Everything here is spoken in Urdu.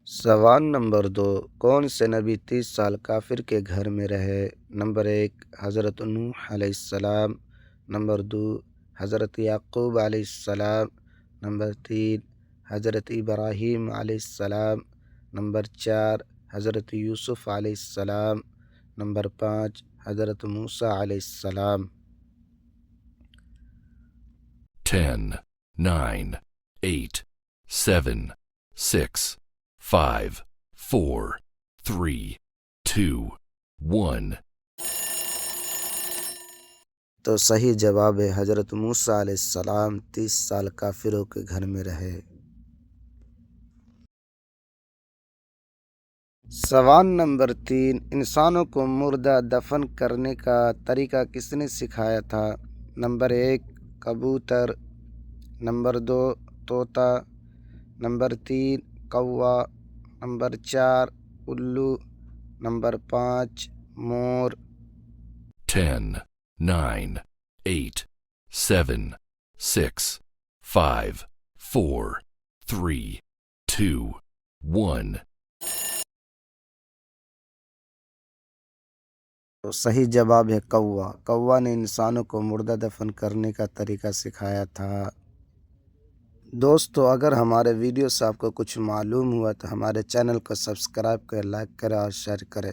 سوال نمبر 2، کون سے نبی 30 سال کافر کے گھر میں رہے؟ نمبر 1 حضرت نوح علیہ السلام، نمبر 2 حضرت یعقوب علیہ السلام، نمبر 3 حضرت ابراہیم علیہ السلام، نمبر 4 حضرت یوسف علیہ السلام، نمبر 5 حضرت موسیٰ علیہ السلام۔ 10, 9, 8, 7, 6, 5, 4, 3, 2, 1. تو صحیح جواب ہے حضرت موسیٰ علیہ السلام 30 سال کافروں کے گھر میں رہے۔ سوال نمبر 3، انسانوں کو مردہ دفن کرنے کا طریقہ کس نے سکھایا تھا؟ نمبر 1 کبوتر، نمبر 2 طوطا، نمبر 3 کوا، نمبر 4 الو، نمبر 5 مور۔ 10, 9, 8, 7, 6, 5, 4, 3, 2, 1. تو صحیح جواب ہے کوا۔ کوا نے انسانوں کو مردہ دفن کرنے کا طریقہ سکھایا تھا۔ دوستو، اگر ہمارے ویڈیو سے آپ کو کچھ معلوم ہوا تو ہمارے چینل کو سبسکرائب کریں، لائک کریں اور شیئر کریں۔